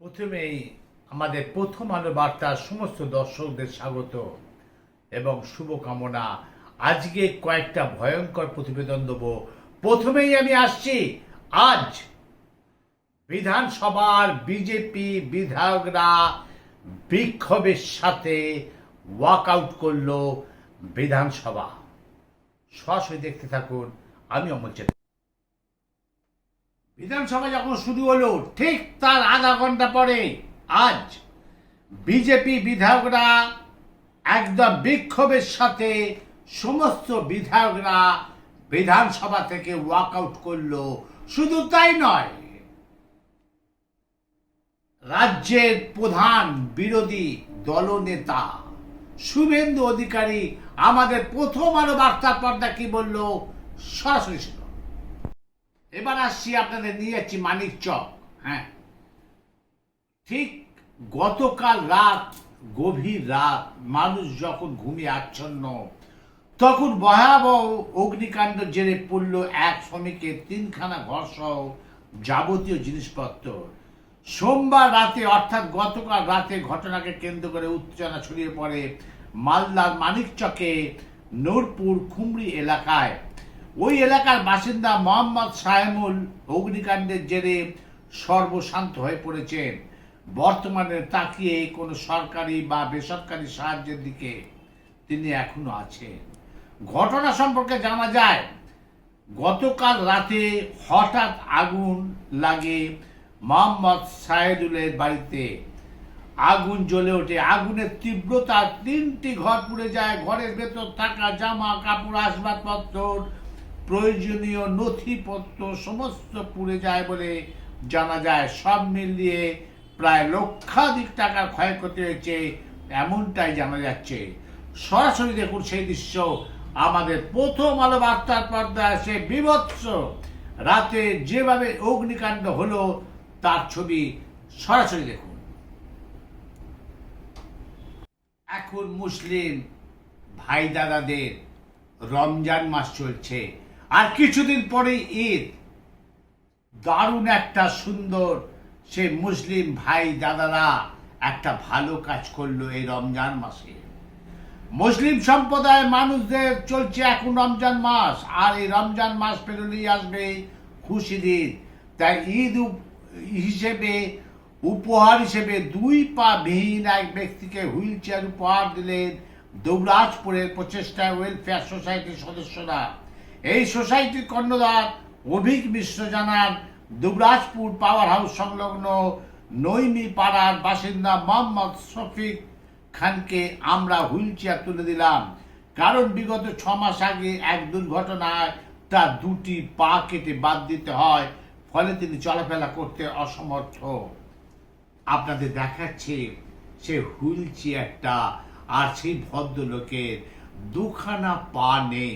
প্রথমেই আমাদের প্রথম আলো বার্তার সমস্ত দর্শকদের স্বাগত এবং শুভকামনা। আজকে কয়েকটা ভয়ঙ্কর প্রতিবেদন দেব। প্রথমেই আমি আসছি, আজ বিধানসভার বিজেপি বিধায়করা বিক্ষোভের সাথে ওয়াকআউট করলো বিধানসভা। সরাসরি দেখতে থাকুন, আমি অমল চ্যাটার্জি। বিধানসভা যখন শুরু হলো ঠিক তার আধা ঘন্টা পরে আজ বিজেপি বিধায়করা একদম বিক্ষোভের সাথে সমস্ত বিধায়করা বিধানসভা থেকে ওয়াকআউট করলো। শুধু তাই নয়, রাজ্যের প্রধান বিরোধী দলনেতা শুভেন্দু অধিকারী আমাদের প্রথম আলো বার্তার পর্দা কি বলল সরাসরি ছিল। এবার আসছি, আপনাদের নিয়ে যাচ্ছি মানিকচক। হ্যাঁ, ঠিক গতকাল রাত, গভীর রাত, মানুষ যখন ঘুমিয়ে আচ্ছন্ন, তখন ভয়াবহ অগ্নিকাণ্ড জেরে পড়ল এক শ্রমিকের 3খানা ঘর সহ যাবতীয় জিনিসপত্র। সোমবার রাতে অর্থাৎ গতকাল রাতে ঘটনাকে কেন্দ্র করে উত্তেজনা ছড়িয়ে পড়ে মালদার মানিকচকে নূরপুর খুমরি এলাকায়। ওই এলাকার বাসিন্দা মোহাম্মদ সাহেমুল অগ্নিকাণ্ডের জেরে সর্বশান্ত হয়ে পড়েছেন। বর্তমানে তাকিয়ে কোনো সরকারি বা বেসরকারি সাহায্যের দিকে তিনি এখনো আছেন। ঘটনা সম্পর্কে জানা যায়, গতকাল রাতে হঠাৎ আগুন লাগে মোহাম্মদ সাহেদুলের বাড়িতে। আগুন জ্বলে ওঠে। আগুনের তীব্রতা 3টি ঘর পুড়ে যায়। ঘরের ভেতর থাকা জামা কাপড়, আসবাবপত্র, প্রয়োজনীয় নথিপত্র সমস্ত পুড়ে যায় বলে জানা যায়। সব মিলিয়ে প্রায় লক্ষাধিক টাকার ক্ষয়ক্ষতি হয়েছে এমনটাই জানা যাচ্ছে। সরাসরি দেখুন সেই দৃশ্য আমাদের প্রথম আলো বার্তার পর্দায়। সে বীভৎস রাতে যেভাবে অগ্নিকাণ্ড হলো তার ছবি সরাসরি দেখুন। এখন মুসলিম ভাই দাদাদের রমজান মাস চলছে, আর কিছুদিন পরে ঈদ। দারুণ একটা সুন্দর সে মুসলিম ভাই দাদারা একটা ভালো কাজ করলো এই রমজান মাসে। মুসলিম সম্প্রদায়ের মানুষদের চলছে এখন রমজান মাস, আর এই রমজান মাস পেরোলেই আসবে খুশির ঈদ। তাই ঈদ হিসেবে, উপহার হিসেবে 2 পা বিহীন এক ব্যক্তিকে হুইল চেয়ার উপহার দিলেন দুবরাজপুরের প্রচেষ্টা ওয়েলফেয়ার সোসাইটির সদস্যরা। এই সোসাইটির কর্ণধার অভিক মিশ্র জানান, দুবরাজপুর পাওয়ার হাউস সংলগ্ন নৈমি পাড়ার বাসিন্দা মোহাম্মদ শফিক খানকে আমরা হুইল চেয়ার তুলে দিলাম, কারণ বিগত 6 মাস আগে এক দুর্ঘটনায় তার 2টি পা কেটে বাদ দিতে হয়, ফলে তিনি চলাফেরা করতে অসমর্থ। আপনাদের দেখাচ্ছে সে হুইল চেয়ারটা, আর সেই ভদ্রলোকের 2খানা পা নেই।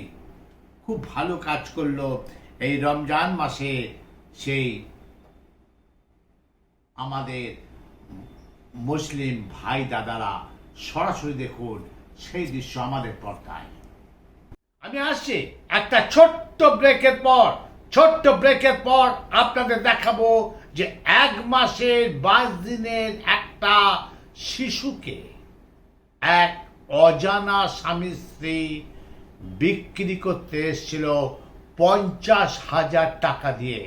খুব ভালো কাজ করলো এই রমজান মাসে সেই আমাদের মুসলিম ভাই দাদারা। সরাসরি দেখুন সেই দৃশ্য আমাদের পর্দায়। আমি আসছি একটা ছোট্ট ব্রেকের পর আপনাদের দেখাবো যে 1 মাসের 22 দিনের একটা শিশুকে এক অজানা স্বামী স্ত্রী বিক্রি করতে এসেছিল 50,000 টাকা দিয়ে।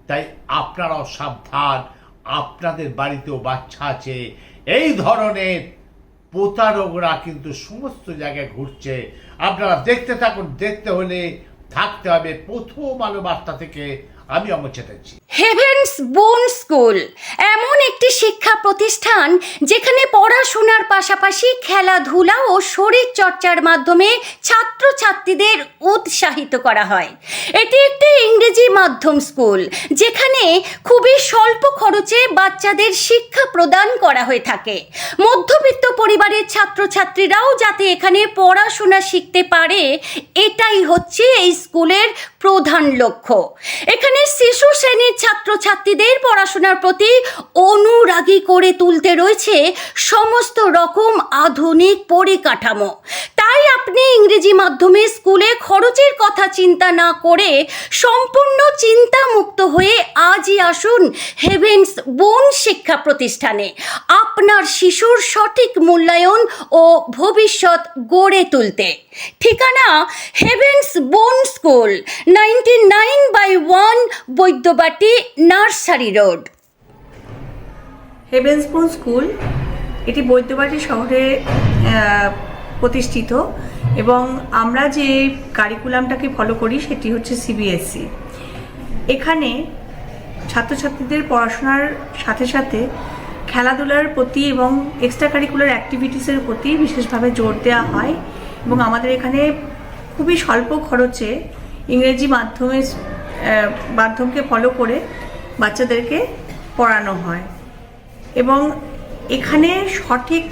তাই আপনারাও সাবধান, আপনাদের বাড়িতেও বাচ্চা আছে। এই ধরনের প্রতারকরা কিন্তু সমস্ত জায়গায় ঘুরছে। আপনারা দেখতে থাকুন। দেখতে হলে থাকতে হবে প্রথম আলো বার্তা থেকে। আমি অমল চ্যাটার্জি। হেভেন্স বোন স্কুল এমন একটি শিক্ষা প্রতিষ্ঠান যেখানে পড়াশোনার পাশাপাশি খেলাধুলা ও শরীর চর্চার মাধ্যমে ছাত্রছাত্রীদের উৎসাহিত করা হয়। এটি একটি ইংরেজি মাধ্যম স্কুল যেখানে খুবই স্বল্প খরচে বাচ্চাদের শিক্ষা প্রদান করা হয়ে থাকে। মধ্যবিত্ত পরিবারের ছাত্রছাত্রীরাও যাতে এখানে পড়াশোনা শিখতে পারে, এটাই হচ্ছে এই স্কুলের প্রধান লক্ষ্য। এখানে এখানে শিশু শ্রেণীর ছাত্রছাত্রীদের পড়াশোনার প্রতি অনুরাগী করে তুলতে রয়েছে সমস্ত রকম আধুনিক পরিকাঠামো। তাই আপনি ইংরেজি মাধ্যমে স্কুলে খরচের কথা চিন্তা না করে সম্পূর্ণ চিন্তামুক্ত হয়ে আজই আসুন হেভেন্স বোন শিক্ষা প্রতিষ্ঠানে আপনার শিশুর সঠিক মূল্যায়ন ও ভবিষ্যৎ গড়ে তুলতে। ঠিকানা হেভেন্স বোন school, 99/1 Baidyabati, nursery road. Heavens বোন স্কুল এটি বৈদ্যবাটি শহরে প্রতিষ্ঠিত এবং আমরা যে কারিকুলামটাকে ফলো করি সেটি হচ্ছে সিবিএসসি। এখানে ছাত্রছাত্রীদের পড়াশোনার সাথে সাথে খেলাধুলার প্রতি এবং এক্সট্রা কারিকুলার অ্যাক্টিভিটিসের প্রতি বিশেষভাবে জোর দেওয়া হয় এবং আমাদের এখানে খুবই স্বল্প খরচে ইংরেজি মাধ্যমকে ফলো করে বাচ্চাদেরকে পড়ানো হয় এবং এখানে সঠিক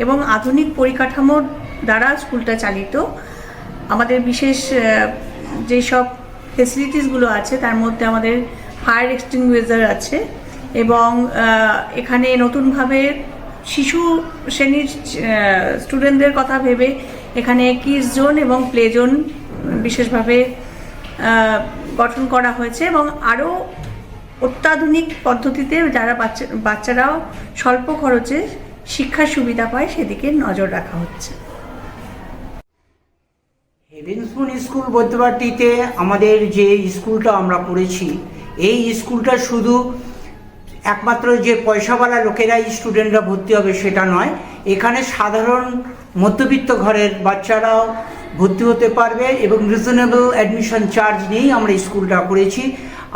এবং আধুনিক পরিকাঠামোর দ্বারা স্কুলটা চালিত। আমাদের বিশেষ যেসব ফেসিলিটিসগুলো আছে তার মধ্যে আমাদের ফায়ার এক্সটিংগুইশার আছে এবং এখানে নতুনভাবে শিশু শ্রেণীর স্টুডেন্টদের কথা ভেবে এখানে কিডস জোন এবং প্লে জোন বিশেষভাবে গঠন করা হয়েছে এবং আরও অত্যাধুনিক পদ্ধতিতে যারা বাচ্চারাও স্বল্প খরচে শিক্ষার সুবিধা পায় সেদিকে নজর রাখা হচ্ছে। হেভেন্স বোন স্কুল বৈদ্যবাটিতে আমাদের যে স্কুলটা আমরা পড়েছি, এই স্কুলটা শুধু একমাত্র যে পয়সাওয়ালা লোকেরাই স্টুডেন্টরা ভর্তি হবে সেটা নয়, এখানে সাধারণ মধ্যবিত্ত ঘরের বাচ্চারাও ভর্তি হতে পারবে এবং রিজনেবল অ্যাডমিশন চার্জ নিয়েই আমরা স্কুলটা করেছি।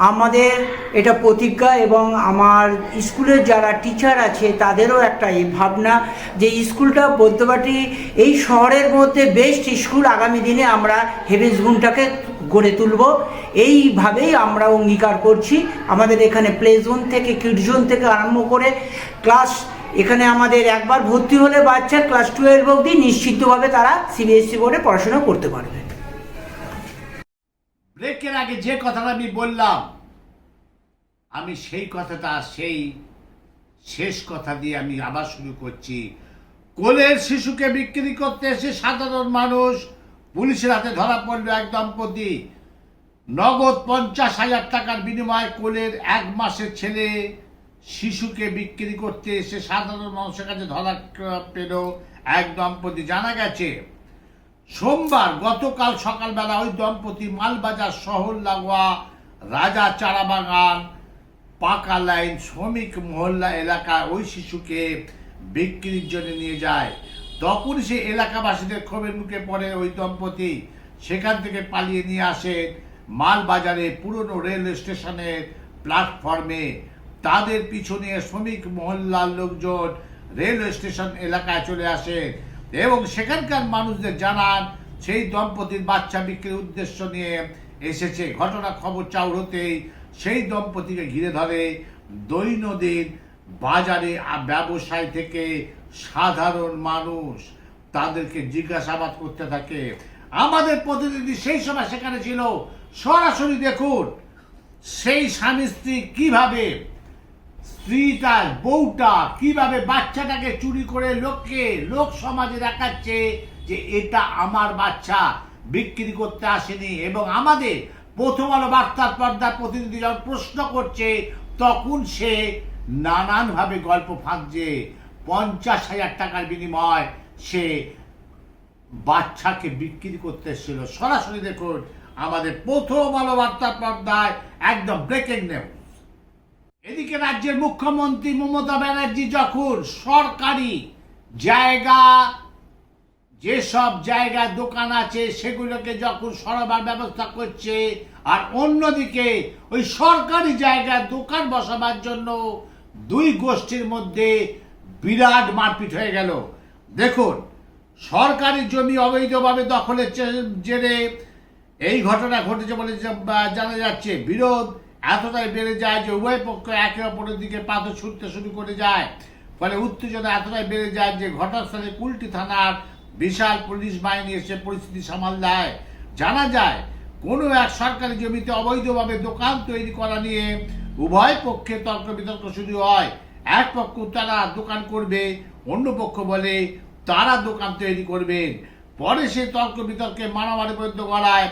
আমাদের এটা প্রতিজ্ঞা এবং আমার স্কুলের যারা টিচার আছে তাদেরও একটা এই ভাবনা যে স্কুলটা বৈদ্যবাটি এই শহরের মধ্যে বেস্ট স্কুল আগামী দিনে আমরা হেভেন্স বোনটাকে গড়ে তুলব, এইভাবেই আমরা অঙ্গীকার করছি। আমাদের এখানে প্লে জোন থেকে কিড জোন থেকে আরম্ভ করে ক্লাস, এখানে আমাদের একবার ভর্তি হলে বাচ্চার ক্লাস 12 অবধি নিশ্চিতভাবে তারা সিবিএসসি বোর্ডে পড়াশোনা করতে পারবে। ব্রেকের আগে যে কথাটা আমি বললাম, আমি সেই কথাটা সেই শেষ কথা দিয়ে আমি আবার শুরু করছি। কোলের শিশুকে বিক্রি করতে এসে সাধারণ মানুষ পুলিশের হাতে ধরা পড়ল। এক দম্পতি নগদ 50,000 টাকার বিনিময়ে কোলের 1 মাসের ছেলে শিশুকে বিক্রি করতে এসে সাধারণ মানুষের কাছে ধরা পেল এক দম্পতি। জানা গেছে সোমবার গতকাল সকালবেলা ওই দম্পতি মালবাজার শহর লাগোয়া রাজা চারাবাগান পাকা লাইন শ্রমিক মহল্লা এলাকায় ওই শিশুকে বিক্রির জন্য নিয়ে যায়। তখন সে এলাকাবাসীদের ক্ষোভের মুখে পড়ে ওই দম্পতি সেখান থেকে পালিয়ে নিয়ে আসে মালবাজারে পুরনো রেল স্টেশনের প্ল্যাটফর্মে। তাদের পিছনে শ্রমিক মহল্লার লোকজন রেল স্টেশন এলাকায় চলে আসে এবং সেখানকার মানুষদের জানান সেই দম্পতির বাচ্চা বিক্রির উদ্দেশ্য নিয়ে এসেছে। ঘটনা খবর চাউর হতেই সেই দম্পতিকে ঘিরে ধরে দৈনন্দিন বাজারে ব্যবসায়ী থেকে সাধারণ মানুষ, তাদেরকে জিজ্ঞাসাবাদ করতে থাকে। আমাদের প্রতিনিধি সেই সময় সেখানে ছিল। সরাসরি দেখুন সেই স্বামী স্ত্রী কিভাবে, স্ত্রীটা বউটা কিভাবে বাচ্চাটাকে চুরি করে লোক সমাজে দেখাচ্ছে যে এটা আমার বাচ্চা, বিক্রি করতে আসেনি। এবং আমাদের প্রথম আলো বার্তার পর্দার প্রতিনিধি যখন প্রশ্ন করছে তখন সে নানানভাবে গল্প ফাঁকছে। 50,000 টাকার বিনিময় সে বাচ্চাকে বিক্রি করতে এসেছিল। সরাসরি দেখুন আমাদের প্রথম আলো বার্তার পর্দায় একদম ব্রেকিং নিউজ। এদিকে রাজ্যের মুখ্যমন্ত্রী মমতা ব্যানার্জি যখন সরকারি জায়গা, যেসব জায়গায় দোকান আছে সেগুলোকে যখন সরাবার ব্যবস্থা করছে, আর অন্যদিকে ওই সরকারি জায়গায় দোকান বসাবার জন্য দুই গোষ্ঠীর মধ্যে বিরাট মারপিট হয়ে গেল। দেখুন সরকারি জমি অবৈধভাবে দখলের জেরে এই ঘটনা ঘটেছে বলে জানা যাচ্ছে। বিরোধ এতটাই বেড়ে যায় যে উভয় পক্ষ একে অপরের দিকে পাথর ছুটতে শুরু করে যায়। ফলে উত্তেজনা এতটাই বেড়ে যায় যে ঘটনাস্থলে কুলটি থানার বিশাল পুলিশ বাহিনী এসে পরিস্থিতি সামাল দেয়। জানা যায় কোনো এক সরকারি জমিতে অবৈধভাবে দোকান তৈরি করা নিয়ে উভয় পক্ষে তর্ক বিতর্ক শুরু হয়। এক পক্ষ তারা দোকান করবে, অন্য পক্ষ বলে তারা দোকান তৈরি করবেন। পরে সে তর্ক বিতর্কে মারামারি পর্যন্ত গড়ায়।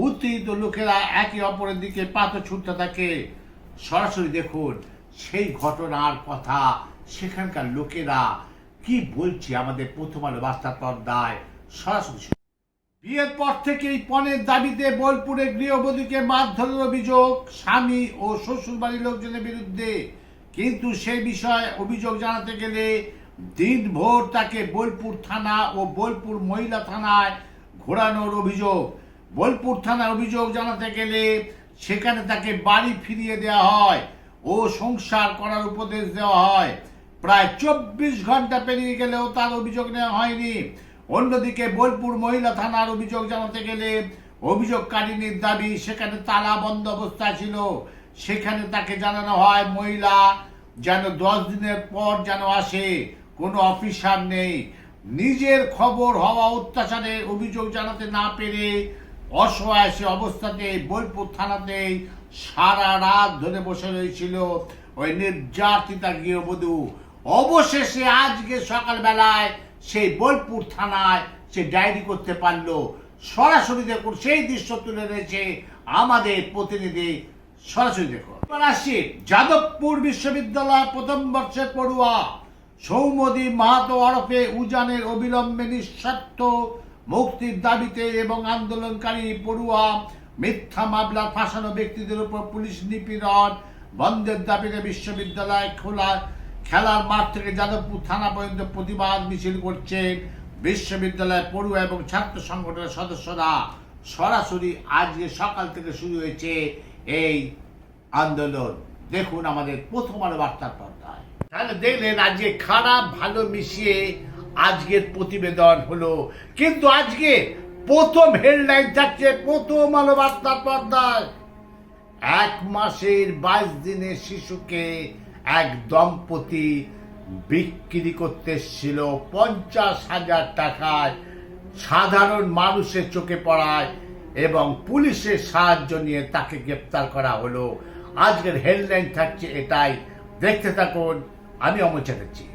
উত্তেজিত লোকেরা একে অপরের দিকে পাথর ছুটতে থাকে। সরাসরি দেখুন সেই ঘটনার কথা, সেখানকার লোকেরা কি বলছে আমাদের প্রথম আলো বার্তার পর্দায় সরাসরি। বিয়ের পর থেকেই পণের দাবিতে বোলপুরে গৃহবধূকে মারধরের অভিযোগ স্বামী ও শ্বশুরবাড়ির লোকজনের বিরুদ্ধে, কিন্তু সেই বিষয়ে অভিযোগ জানাতে গেলে দিনভর তাকে বোলপুর থানা ও বোলপুর মহিলা থানায় ঘোরানোর অভিযোগ। বোলপুর থানার অভিযোগ জানাতে গেলে সেখানে তাকে বাড়ি ফিরিয়ে দেওয়া হয় ও সংসার করার উপদেশ দেওয়া হয়। প্রায় 24 ঘন্টা পেরিয়ে গেলেও তার অভিযোগ নেওয়া হয়নি। অন্যদিকে বোলপুর মহিলা থানার অভিযোগ জানাতে গেলে অভিযোগকারিনীর দাবি সেখানে তালা বন্ধ অবস্থা ছিল। সেখানে তাকে জানানো হয় মহিলা যেন 10 দিনের পর যেন আসে, কোনো অফিসার নেই। নিজের খবর হওয়া অত্যাচারের অভিযোগ জানাতে না পেরে অসহায় সে অবস্থাতে বোলপুর থানাতেই সারা রাত ধরে বসে রয়েছিল ওই নির্যাতিতা গৃহবধূ। অবশেষে আজকে সকালবেলায় সেই বোলপুর থানায় সে ডায়েরি করতে পারলো। সরাসরি দেখুন সেই দৃশ্য তুলে রয়েছে আমাদের প্রতিনিধি, সরাসরি দেখুন। যাদবপুর বিশ্ববিদ্যালয় প্রথম বর্ষের পড়ুয়া সৌম্যদী মাহাতো ওরফে উজানের অবিলম্বে নিঃস্বার্থ মুক্তির দাবিতে এবং আন্দোলনকারী পড়ুয়া মিথ্যা মামলা ফাঁসানো ব্যক্তিদের উপর পুলিশ নিপীড়ন বন্ধের দাবিতে বিশ্ববিদ্যালয় খোলা খেলার মাঠ থেকে যাদবপুর থানা পর্যন্ত প্রতিবাদ মিছিল করছেন বিশ্ববিদ্যালয় পড়ুয়া এবং ছাত্র সংগঠনের সদস্যরা। সরাসরি আজকে সকাল থেকে শুরু হয়েছে এই আন্দোলন। দেখুন আমাদের প্রথম আলো বার্তার পর্দায়। তাহলে দেখলেন আজকে খারাপ ভালো মিশিয়ে আজকের প্রতিবেদন হলো, কিন্তু আজকে প্রথম হেডলাইন থাকছে প্রথম আলো বার্তার পর্দায়। 1 মাসের 22 দিনের শিশুকে এক দম্পতি বিক্রি করতে ছিল 50,000 টাকায়, সাধারণ মানুষের চোখে পড়ায় এবং পুলিশের সাহায্য নিয়ে তাকে গ্রেপ্তার করা হলো। আজকের হেডলাইন থাকছে এটাই, দেখতে থাকুন। আমি অমর চ্যাটার্জি।